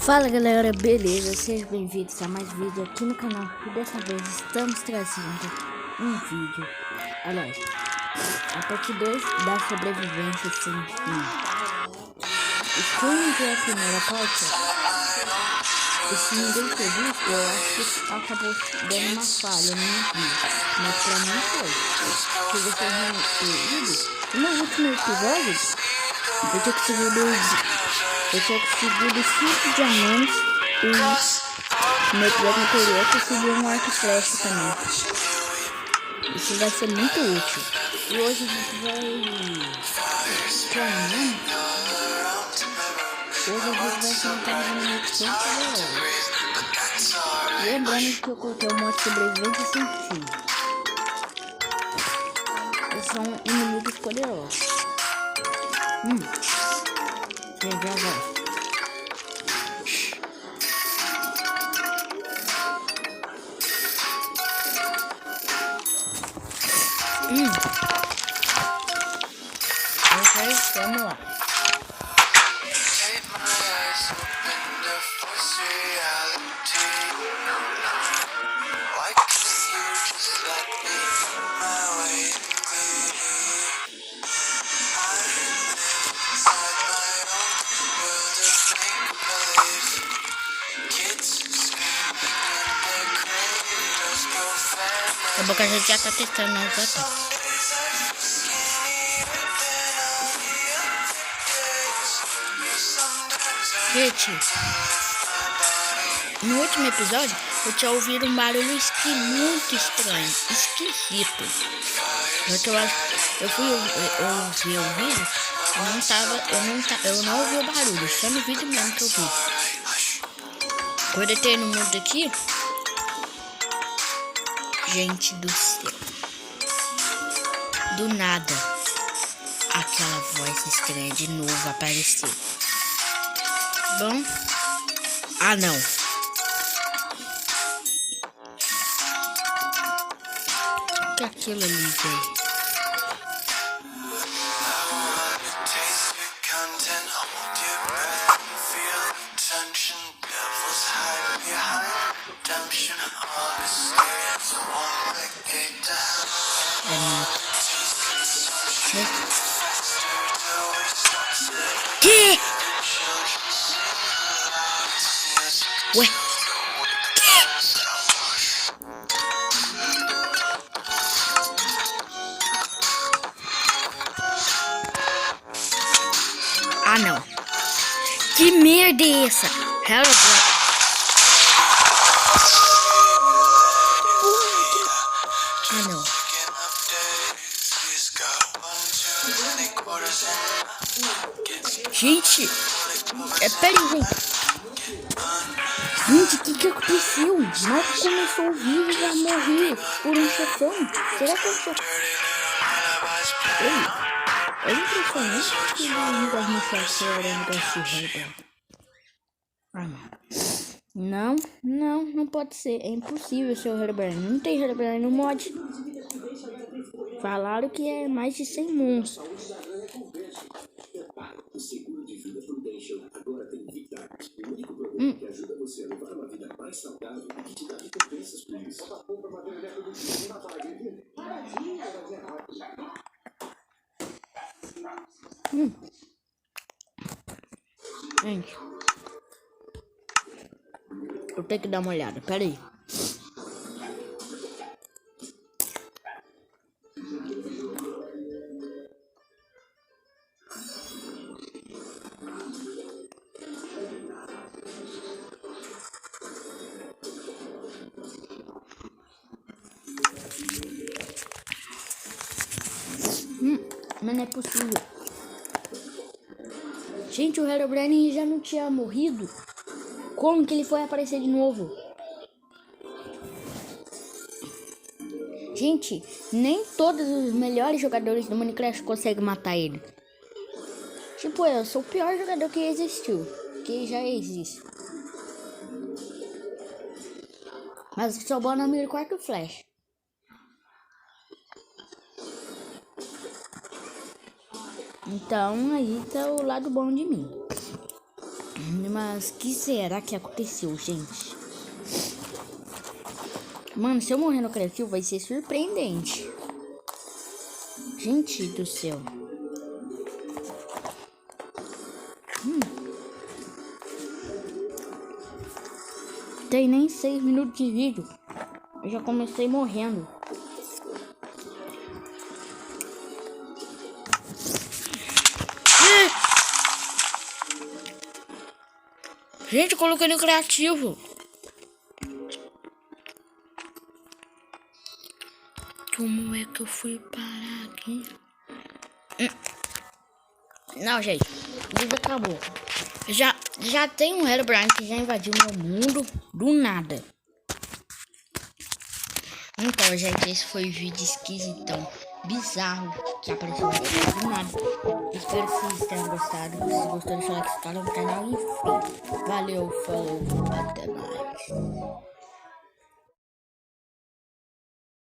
Fala galera, beleza? Sejam bem-vindos a mais vídeo aqui no canal. E dessa vez estamos trazendo um vídeo, aliás, a parte 2 da sobrevivência sem fim. E como que é a primeira parte, e se ninguém ter visto, eu acho que acabou dando uma falha no vídeo, mas pra mim foi. Se vocês não terem ido, no último episódio, eu tinha conseguido 5 diamantes e no episódio anterior eu consegui um arco e flecha também. Isso vai ser muito útil. E hoje a gente vai caminhando. Hoje a gente vai sentar no missão poderosa. Lembrando que eu coloquei o modo sobrevivência sem fim. Eles são inimigos poderosos. Já vai. Ok, vamos lá. A boca já tá testando os ataques. Gente, no último episódio eu tinha ouvido um barulho muito estranho, esquisito. Eu fui ouvir o vídeo, eu não ouvi o barulho, só no vídeo mesmo que eu vi. Quando eu entrei no mundo aqui, gente do céu, do nada, aquela voz estranha de novo apareceu. Bom, não. O que é aquilo ali, velho? Que? Ué? Não. Que merda é essa? Não. Gente, peraí, gente. Gente, o que aconteceu? Mal começou o vídeo e já morri por um chefão. Será que eu sou... É impressionante que ele ainda me faz chorando desse jeito. Não pode ser. É impossível ser o Herobrine. Não tem Herobrine no mod. Falaram que é mais de 100 monstros. O seguro de vida Prudential agora tem Vitality, o único programa que ajuda você a levar uma vida mais saudável e que te dá recompensas por isso. Gente, eu tenho que dar uma olhada, peraí. Mas não é possível. Gente, o Herobrine já não tinha morrido. Como que ele foi aparecer de novo? Gente, nem todos os melhores jogadores do Minecraft conseguem matar ele. Tipo, eu sou o pior jogador que existiu. Que já existe. Mas sou bom na mira com arco e flecha. Então aí tá o lado bom de mim. Mas que será que aconteceu, gente? Mano, se eu morrer no criativo vai ser surpreendente. Gente do céu. Tem nem 6 minutos de vídeo. Eu já comecei morrendo. Gente, eu coloquei no criativo. Como é que eu fui parar aqui? Não, gente. O vídeo acabou. Já tem um Herobrine que já invadiu meu mundo do nada. Então, gente, esse foi o vídeo esquisitão, bizarro, que apareceu do nada. Espero que vocês tenham gostado. Se vocês gostaram, deixa o like no canal e fim. Valeu, falou, até mais.